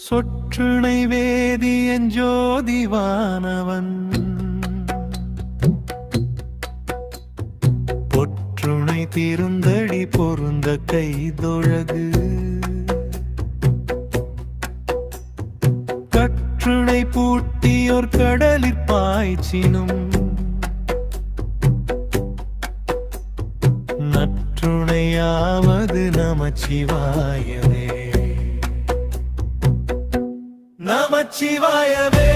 சொற்றுணை வேதியன் ஜோதிவானவன் பொற்றுணை திருந்தடி பொருந்த கைதொழகு கற்றுணை பூட்டியோர் கடலிற் பாய்ச்சினும் நற்றுணையாவது நமச்சிவாயவே நமச்சிவாயவே.